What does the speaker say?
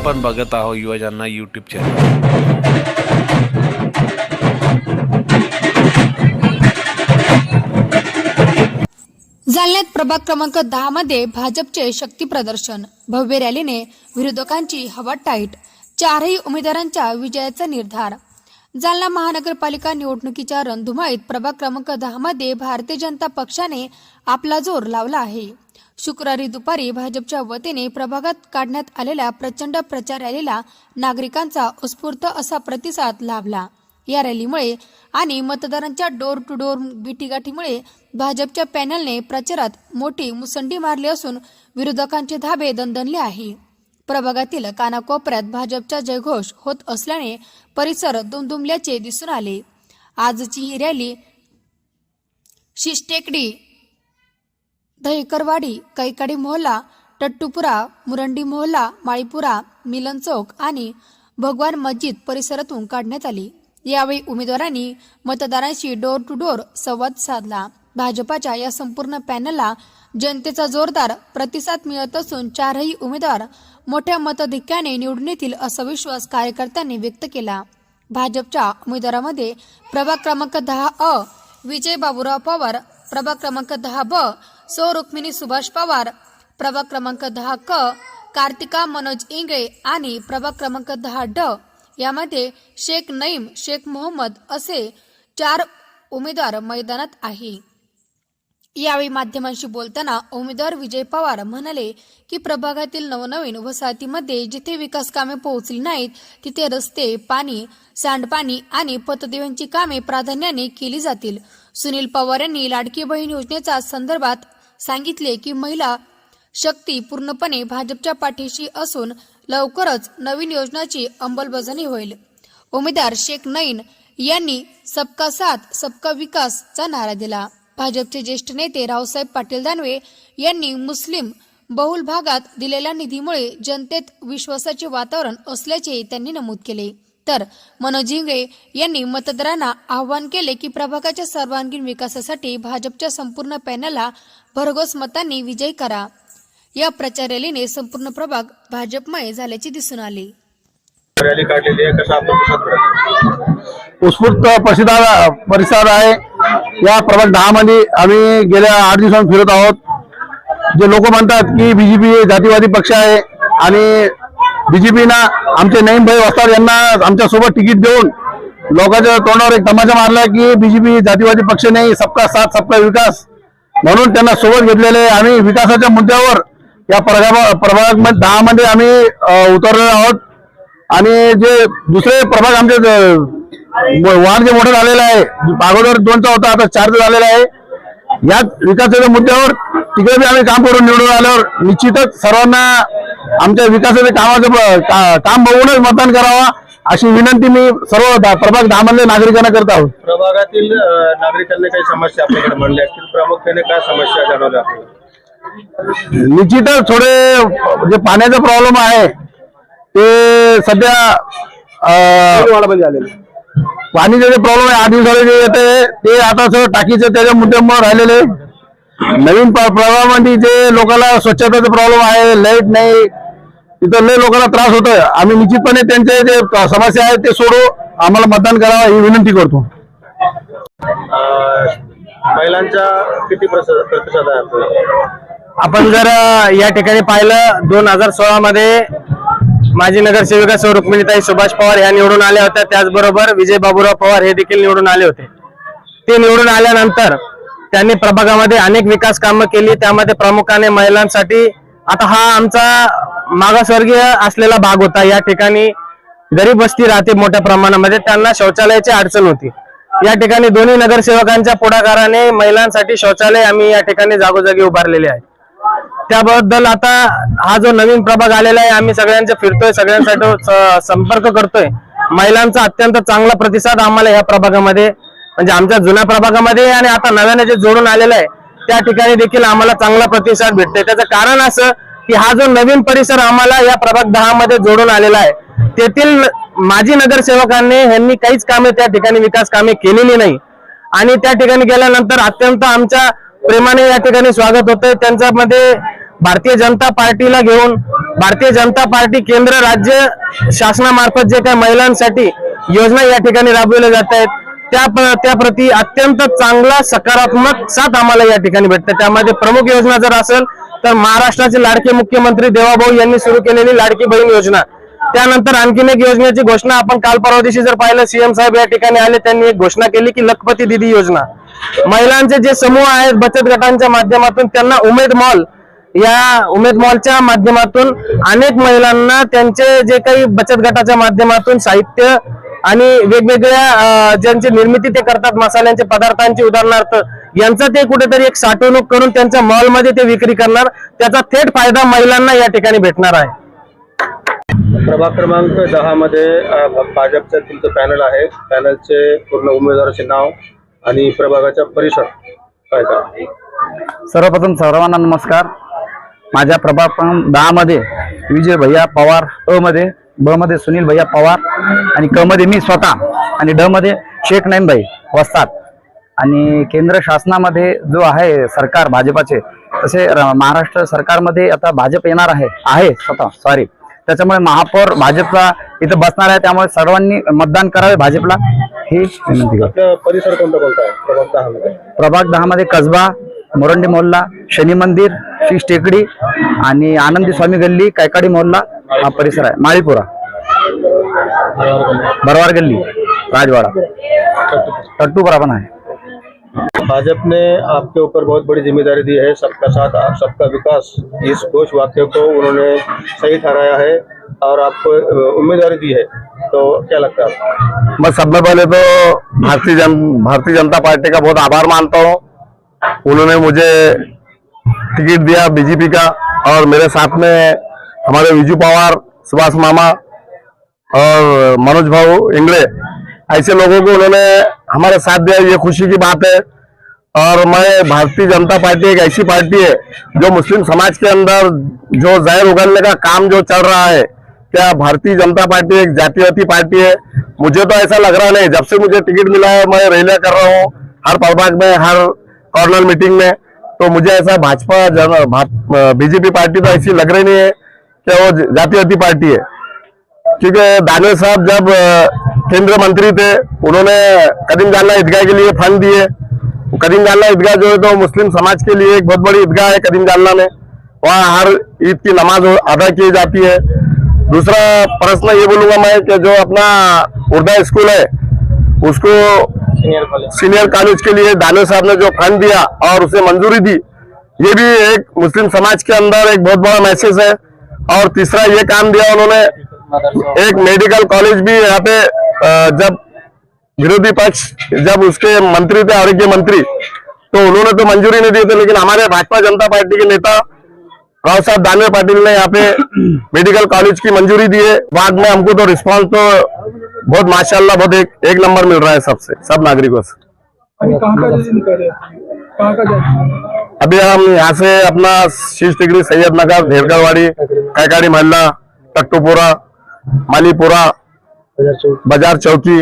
आपण बघत आहोत युवजांना यूट्यूब चॅनल। जालन्यात प्रभाग क्रमांक 10 मध्ये भाजपचे शक्ती प्रदर्शन, भव्य रॅलीने विरोधकांची हवा टाईट, चारही उमेदवारांच्या विजयाचा निर्धार। जालना महानगरपालिका निवडणुकीच्या रणधुमाळीत प्रभाग क्रमांक 10 मध्ये भारतीय जनता पक्षाने आपला जोर लावला आहे। शुक्रवारी दुपारी भाजपच्या वतीने प्रभागात काढण्यात आलेल्या प्रचंड प्रचार रॅलीला नागरिकांचा उत्स्फूर्त असा प्रतिसाद लाभला। या रॅलीमुळे आणि मतदारांच्या डोर टू डोर भेटीगाठीमुळे भाजपच्या पॅनलने प्रचारात मोठी मुसंडी मारली असून विरोधकांचे धाबे दणदणले आहे। प्रभागातील कानाकोपऱ्यात भाजपचा जयघोष होत असल्याने परिसर दुमदुमल्याचे दिसून आले। आजची ही रॅली शिषटेकडी, दहिकरवाडी, कैकाडी मोहल्ला, टट्टूपुरा, मुरंडी मोहल्ला, माळीपुरा, मिलन चौक आणि भगवान मस्जिद परिसरातून काढण्यात आली। यावेळी उमेदवारांनी मतदारांशी डोर टू डोर संवाद साधला। भाजपाच्या या संपूर्ण पॅनलला जनतेचा जोरदार प्रतिसाद मिळत असून चारही उमेदवार मोठ्या मताधिक्याने निवडून येतील असा विश्वास कार्यकर्त्यांनी व्यक्त केला। भाजपच्या उमेदवारांमध्ये प्रभाग क्रमांक 10 विजय बाबूराव पवार, प्रभाग क्रमांक 10 सौ रुक्मिणी सुभाष पवार, प्रभाग क्रमांक 10 कार्तिका मनोज इंगळे आणि प्रभाग क्रमांक 10 यामध्ये शेख नईम, शेख मोहम्मद असे 4 उमेदवार मैदानात आहे। यावेळी माध्यमांशी बोलताना उमेदवार विजय पवार म्हणाले की प्रभागातील नवनवीन वसाहतीमध्ये जिथे विकास कामे पोहोचली नाहीत तिथे रस्ते, पाणी, सांडपाणी आणि पतदिव्यांची कामे प्राधान्याने केली जातील। सुनील पवार यांनी लाडकी बहीण योजनेच्या संदर्भात सांगितले की महिला शक्ती पूर्णपणे भाजपच्या पाठीशी असून लवकरच नवीन योजनांची अंमलबजावणी होईल। उमेदवार शेख नईम यांनी सबका साथ सबका विकासचा नारा दिला। भाजपचे ज्येष्ठ नेते रावसाहेब पाटील दानवे यांनी मुस्लिम बहुल भागात दिलेल्या निधीमुळे जनतेत विश्वासाचे वातावरण असल्याचे त्यांनी नमूद केले। तर मनोज इंगळे यांनी मतदारांना आवाहन केले की प्रभागाच्या सर्वांगीण विकासासाठी भाजपच्या संपूर्ण पॅनलला भरघोस मतांनी विजयी करा। या प्रचार रॅलीने संपूर्ण प्रभाग भाजपमय झाल्याचे दिसून आले। रॅली काढलेली आहे, कसा प्रतिसाद मिळाला? उत्स्फूर्त परिसर आहे। या प्रभाग 10 मध्ये आम्ही गेल्या 8 दिवसांपासून फिरत आहोत। जे लोक म्हणतात की बीजेपी जातीवादी पक्ष आहे आणि बीजेपीना आमचे नईम भाई वस्ताद यांना आमच्या सोबत तिकीट देऊन लोकांच्या तोंडावर एक तमाशा मारला की बीजेपी जातीवादी पक्ष नाही, सबका साथ सबका विकास, म्हणून त्यांना सोबत घेतलेले आम्ही विकासाच्या मुद्द्यावर या प्रभाग 10 मध्ये आम्ही उतरलेलो आहोत। आणि जे दुसरे प्रभाग आमचे वाढ जे मोठं झालेलं आहे, अगोदर 2चा होता आता 4चा झालेला आहे। या विकासाच्या मुद्द्यावर तिकडे बी आम्ही काम करून निवडून आल्यावर निश्चितच सर्वांना आमच्या विकासाच्या कामाचं काम बघूनच मतदान करावा अशी विनंती मी सर्व प्रभाग 10 मधल्या नागरिकांना करत आहोत। प्रभागातील नागरिकांनी काही समस्या आपल्याकडे मांडल्या असतील, प्रामुख्याने काय समस्या जाणवल्या आपल्याला? निश्चितच थोडे जे पाण्याचा प्रॉब्लेम आहे ते सध्या पाणीचे जे प्रॉब्लेम आहे 8 दिवसाला जे येते ते आता सगळं टाकीचं त्याच्या मुद्द्यामुळे राहिलेले। नवीन प्रभागामध्ये जे लोकांना स्वच्छतेचा प्रॉब्लेम आहे, लाईट नाही, तिथं लय लोकांना त्रास होतोय। आम्ही निश्चितपणे त्यांचे जे समस्या आहेत ते सोडू, आम्हाला मतदान करावं ही विनंती करतो। महिलांचा किती प्रतिसाद आहे? आपण जर या ठिकाणी पाहिलं 2016 मध्ये माजी नगरसेविका सौ रुक्मिणीताई सुभाष पवार ह्या निवडून आल्या होत्या, त्याचबरोबर विजय बाबूराव पवार हे देखील निवडून आले होते। ते निवडून आल्यानंतर त्यांनी प्रभागामध्ये अनेक विकास कामं केली, त्यामध्ये प्रामुख्याने महिलांसाठी आता हा आमचा मागासवर्गीय असलेला भाग होता। या ठिकाणी गरीब वस्ती राहते मोठ्या प्रमाणामध्ये, त्यांना शौचालयाची अडचण होती। या ठिकाणी दोन्ही नगरसेवकांच्या पुढाकाराने महिलांसाठी शौचालय आम्ही या ठिकाणी जागोजागी उभारलेले आहे। त्याबद्दल आता हा जो नवीन प्रभाग आलेला आहे, आम्ही सगळ्यांचे फिरतोय, सगळ्यांसाठी संपर्क करतोय। महिलांचा अत्यंत चांगला प्रतिसाद आम्हाला या प्रभागामध्ये म्हणजे आमच्या जुन्या प्रभागामध्ये आणि आता नव्याने जे जोडून आलेलं आहे त्या ठिकाणी देखील आम्हाला चांगला प्रतिसाद भेटतोय। त्याचं कारण असं की हा जो नवीन परिसर आम्हाला या प्रभाग 10 मध्ये जोडून आलेला आहे, तेथील माजी नगरसेवकांनी यांनी काहीच कामे त्या ठिकाणी विकास कामे केलेली नाही आणि त्या ठिकाणी गेल्यानंतर अत्यंत आमच्या प्रेमाने या ठिकाणी स्वागत होतंय। त्यांच्यामध्ये भारतीय जनता पार्टीला घेऊन भारतीय जनता पार्टी केंद्र राज्य शासनामार्फत जे काही महिलांसाठी योजना या ठिकाणी राबवल्या जात आहेत त्या प्रती अत्यंत चांगला सकारात्मक साथ आम्हाला या ठिकाणी भेटते। त्यामध्ये प्रमुख योजना जर असेल तर महाराष्ट्राचे लाडके मुख्यमंत्री देवाभाऊ यांनी सुरू केलेली लाडकी बहीण योजना, त्यानंतर आणखीन एक योजनेची घोषणा आपण काल परवा दिवशी जर पाहिलं, सीएम साहेब या ठिकाणी आले, त्यांनी एक घोषणा केली की लखपती दीदी योजना। महिलांचे जे समूह आहेत बचत गटांच्या माध्यमातून त्यांना उमेद मॉलच्या माध्यमातून अनेक महिलांना त्यांचे जे काही बचत गटाच्या माध्यमातून साहित्य आणि वेगवेगळ्या ज्यांची निर्मिती ते करतात मसाल्यांचे पदार्थांची, उदाहरणार्थ यांचा ते कुठेतरी एक साठवणूक करून त्यांच्या मॉलमध्ये ते विक्री करणार, त्याचा थेट फायदा महिलांना या ठिकाणी भेटणार आहे। प्रभाग क्रमांक 10 मध्ये भाजपचं तुमचं पॅनल आहे, पॅनलचे पूर्ण उमेदवाराचे नाव आणि प्रभागाचा परिसर काय का? सर्वप्रथम सर्वांना नमस्कार। माझ्या प्रभाग क्रमांक 10 मध्ये विजय भैया पवार, अ मध्ये, ब मध्ये सुनील भैया पवार आणि क मध्ये मी स्वतः आणि ड मध्ये शेख नाईम भाई वस्तात। आणि केंद्र शासनामध्ये जो आहे सरकार भाजपाचे, तसे महाराष्ट्र सरकारमध्ये आता भाजप येणार आहे स्वतः त्याच्यामुळे महापौर भाजपचा इथं बसणार आहे, त्यामुळे सर्वांनी मतदान करावे भाजपला ही विनंती करतो। परिसर कोणता आहे प्रभाग 10 मध्ये? प्रभाग 10 मध्ये कसबा, मोरंडी मोहल्ला, शनी मंदिर, शीश टेकडी आणि आनंदी स्वामी गल्ली, कायकाडी मोहल्ला हा परिसर आहे। माळीपुरा, बरवार गल्ली, राजवाड़ा, टट्टूपुरा पण आहे। भाजपा ने आपके ऊपर बहुत बड़ी जिम्मेदारी दी है, सबका साथ सबका विकास, इस घोष वाक्य को उन्होंने सही ठहराया है और आपको उम्मीदवारी दी है, तो क्या लगता है आपको? मैं सब में पहले तो भारतीय जनता पार्टी का बहुत आभार मानता हूँ। उन्होंने मुझे टिकट दिया बीजेपी का, और मेरे साथ में हमारे विजू पवार, सुभाष मामा और मनोज भाऊ इंगले, ऐसे लोगों को उन्होंने हमारे साथ दिया, ये खुशी की बात है। और मैं भारतीय जनता पार्टी एक ऐसी पार्टी है जो मुस्लिम समाज के अंदर जो जहर उगलने का काम जो चल रहा है, क्या भारतीय जनता पार्टी एक जातीयवादी पार्टी है? मुझे तो ऐसा लग रहा नहीं। जब से मुझे टिकट मिला है मैं रैलियां कर रहा हूँ हर प्रभाग में, हर कॉर्नर मीटिंग में, तो मुझे ऐसा बीजेपी पार्टी तो ऐसी लग रही नहीं है कि वो जातीयवादी पार्टी है। क्योंकि दानवे साहब जब केंद्रीय मंत्री थे, उन्होंने कदीम जालना ईदगाह के लिए फंड दिए। कदीम जालना ईदगाह जो है तो मुस्लिम समाज के लिए एक बहुत बड़ी ईदगाह है कदीम जालना में, वहाँ हर ईद की नमाज अदा की जाती है। दूसरा प्रश्न ये बोलूंगा मैं कि जो अपना उर्दा स्कूल है उसको सीनियर कॉलेज के लिए दानवे साहब ने जो फंड दिया और उसे मंजूरी दी, ये भी एक मुस्लिम समाज के अंदर एक बहुत बड़ा मैसेज है। और तीसरा ये काम दिया उन्होंने, एक मेडिकल कॉलेज भी यहाँ पे, जब विरोधी पक्ष जब उसके मंत्री थे आरोग्य मंत्री, तो उन्होंने तो मंजूरी नहीं दी थी, लेकिन हमारे भाजपा जनता पार्टी के नेता राव साहब दानवे पाटिल ने यहाँ पे मेडिकल कॉलेज की मंजूरी दी है। बाद में हमको तो रिस्पांस तो बहुत माशाल्लाह बहुत एक नंबर मिल रहा है सबसे, सब नागरिकों से। अभी हम यहाँ से अपना शीश टिकरी, सैयद नगर, भेड़गढ़वाड़ी, कैकाड़ी मोहल्ला, टट्टूपुरा, मालीपुरा, बाजार चौकी,